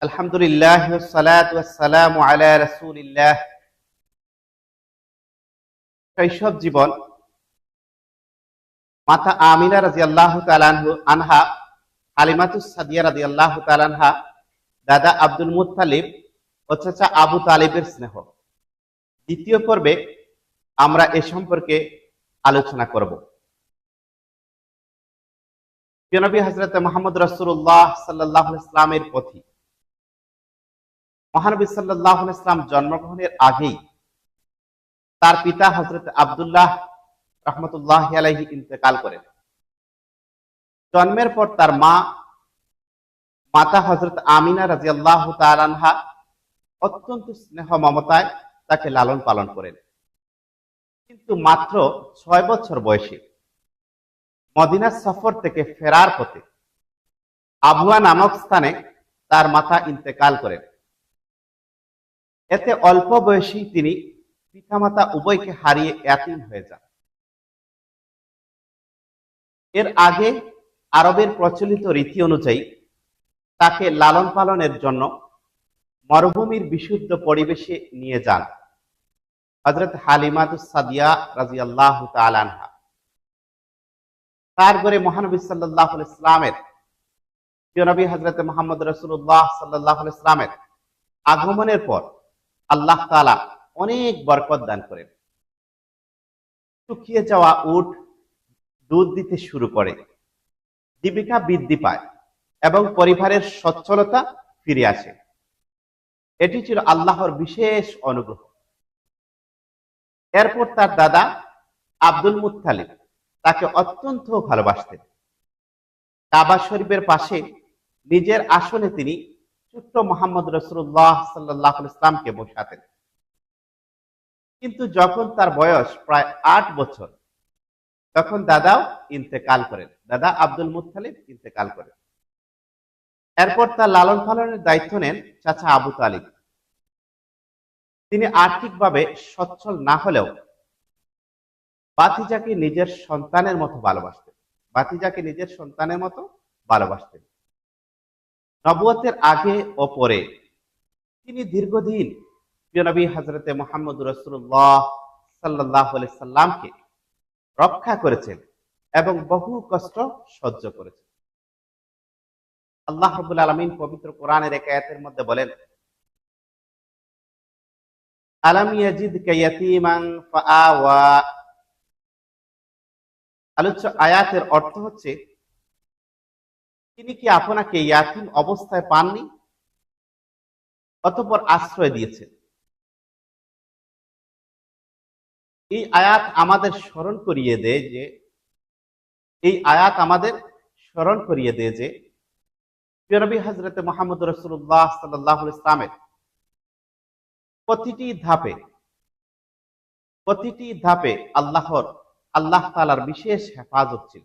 আলহামদুলিল্লাহ ওয়াসসালাতু ওয়াসসালামু আলা রাসূলিল্লাহ। শৈশব জীবন মাতা আমিনা রাদিয়াল্লাহু তাআলা আনহা, হালিমাতুস সাদিয়া রাদিয়াল্লাহু তাআলা আনহা, দাদা আব্দুল মুত্তালিব ও চাচা আবু তালিবের স্নেহ। দ্বিতীয় পর্বে আমরা এ সম্পর্কে আলোচনা করব। নবী হযরত মুহাম্মদ রাসূলুল্লাহ সাল্লাল্লাহু আলাইহি ওয়াসাল্লামের পথিক মহানবী সাল্লাল্লাহু আলাইহি ওয়াসাল্লাম জন্মগ্রহণের আগেই তার পিতা হযরত আব্দুল্লাহ রাহমাতুল্লাহি আলাইহি ইন্তেকাল করেন। জন্মের পর তার মাতা হযরত আমিনা রাদিয়াল্লাহু তাআলা আনহা অত্যন্ত স্নেহ মমতায় তাকে লালন পালন করেন। কিন্তু মাত্র 6 বছর বয়সে মদিনা সফর থেকে ফেরার পথে আবুয়া নামক স্থানে তার মাতা ইন্তেকাল করেন। এতে অল্প বয়সেই তিনি পিতামাতা উভয়কে হারিয়ে এতিম হয়ে যান। এর আগে আরবের প্রচলিত রীতি অনুযায়ী তাকে লালন পালনের জন্য মরুভূমির বিশুদ্ধ পরিবেশে নিয়ে যান হযরত হালিমাতুস সাদিয়া রাদিয়াল্লাহু তাআলা আনহা। তার ঘরে মহানবী সাল্লাল্লাহু আলাইহি ওয়াসাল্লামের প্রিয় নবী হযরত মুহাম্মদ রাসূলুল্লাহ সাল্লাল্লাহু আলাইহি ওয়াসাল্লামের আগমনের পর আল্লাহ তাআলা অনেক বরকত দান করেন। শুকিয়ে যাওয়া উট দুধ দিতে শুরু করে, জীবিকা বৃদ্ধি পায় এবং পরিবারের সচ্ছলতা ফিরে আসে। এটি ছিল আল্লাহর বিশেষ অনুগ্রহ। এরপর তার দাদা আব্দুল মুত্তালিব তাকে অত্যন্ত ভালোবাসতেন। কাবা শরীফের পাশে নিজের আসনে তিনি ছোট্ট মুহাম্মদ রাসূলুল্লাহ সাল্লাল্লাহু আলাইহি ওয়াসাল্লামকে বসাতেন। কিন্তু যখন তার বয়স প্রায় 8 বছর, তখন দাদাও ইন্তেকাল করেন, দাদা আব্দুল মুত্তালিব ইন্তেকাল করেন। এরপর তার লালন পালনের দায়িত্ব নেন চাচা আবু তালিব। তিনি আর্থিকভাবে সচ্ছল না হলেও ভাতিজাকে নিজের সন্তানের মতো ভালোবাসতেন। নবুয়তের আগে ও পরে তিনি দীর্ঘদিন প্রিয় নবী হযরতে মুহাম্মদ রাসূলুল্লাহ সাল্লাল্লাহু আলাইহি সাল্লামকে রক্ষা করেছেন এবং বহু কষ্ট সহ্য করেছেন। আল্লাহ রাব্বুল আলামিন পবিত্র কোরআনের এক আয়াতের মধ্যে বলেন, আলাম ইয়াজিদকা ইয়াতীমান ফাআওয়া। আলোচ্য আয়াতের অর্থ হচ্ছে, তিনি কি আপনাকে ইয়াতীম অবস্থায় পাননি, অতঃপর আশ্রয় দিয়েছেন। এই আয়াত আমাদের স্মরণ করিয়ে দেয় যে প্রিয় নবী হযরত মুহাম্মদ রাসূলুল্লাহ সাল্লাল্লাহু আলাইহি ওয়াসাল্লামের প্রতিটি ধাপে আল্লাহ তাআলার বিশেষ হেফাজত ছিল।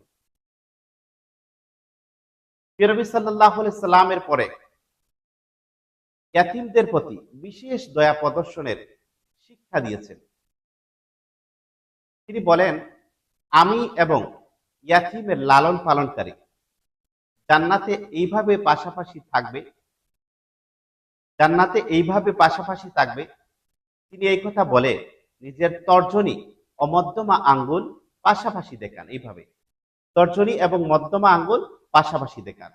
প্রিয় নবী সাল্লাল্লাহু আলাইহি ওয়াসাল্লামের পরে ইয়াতীমদের প্রতি বিশেষ দয়া প্রদর্শনের শিক্ষা দিয়েছেন। তিনি বলেন, আমি এবং ইয়াতীমের লালন পালনকারী জান্নাতে এইভাবে পাশাপাশি থাকবে। তিনি এই কথা বলে নিজের তর্জনী ও মধ্যমা আঙ্গুল পাশাপাশি দেখান। এইভাবে তর্জনী এবং মধ্যমা আঙ্গুল পাশাপাশি দেখান।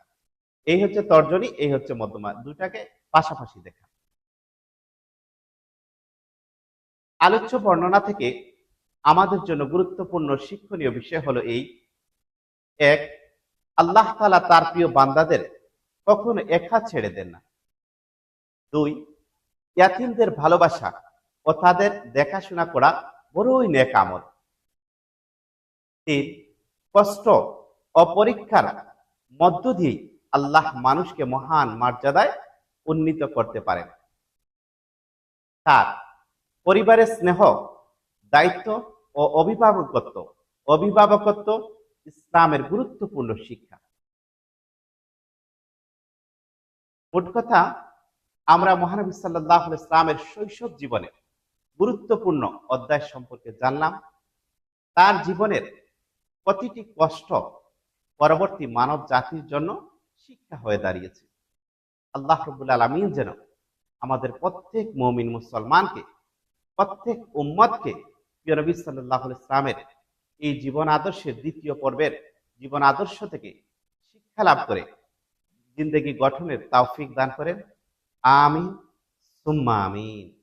এই হচ্ছে তর্জনী, এই হচ্ছে মধ্যমা, দুটাকে পাশাপাশি দেখান। আলোচ্য বর্ণনা থেকে আমাদের জন্য গুরুত্বপূর্ণ শিক্ষণীয় বিষয় হলো এই: 1, আল্লাহ তাআলা তার প্রিয় বান্দাদের কখনো একা ছেড়ে দেন না। 2, ইয়াতীমদের ভালোবাসা ও তাদের দেখাশোনা করা বড়ই নেক আমল। 3, কষ্ট ও পরীক্ষার মধ্য দিয়ে আল্লাহ মানুষকে মহান মর্যাদায় উন্নীত করতে পারেন। 4, পরিবারের স্নেহ, দায়িত্ব ও অভিভাবকত্ব ইসলামের গুরুত্বপূর্ণ শিক্ষা। মোট কথা, আমরা মহানবী সাল্লাল্লাহু আলাইহি ওয়াসাল্লামের শৈশব জীবনের গুরুত্বপূর্ণ অধ্যায় সম্পর্কে জানলাম। তার জীবনের প্রতিটি কষ্ট পরবর্তী মানব জাতির জন্য শিক্ষা হয়ে দাঁড়িয়েছে। আল্লাহ রাব্বুল আলামিন যেন আমাদের প্রত্যেক মুমিন মুসলমানকে, প্রত্যেক উম্মতকে প্রিয় নবী সাল্লাল্লাহু আলাইহি ইসলামের এই জীবন আদর্শের দ্বিতীয় পর্বের জীবন আদর্শ থেকে শিক্ষা লাভ করে জিন্দেগি গঠনের তৌফিক দান করেন। আমিন সুম্মা আমিন।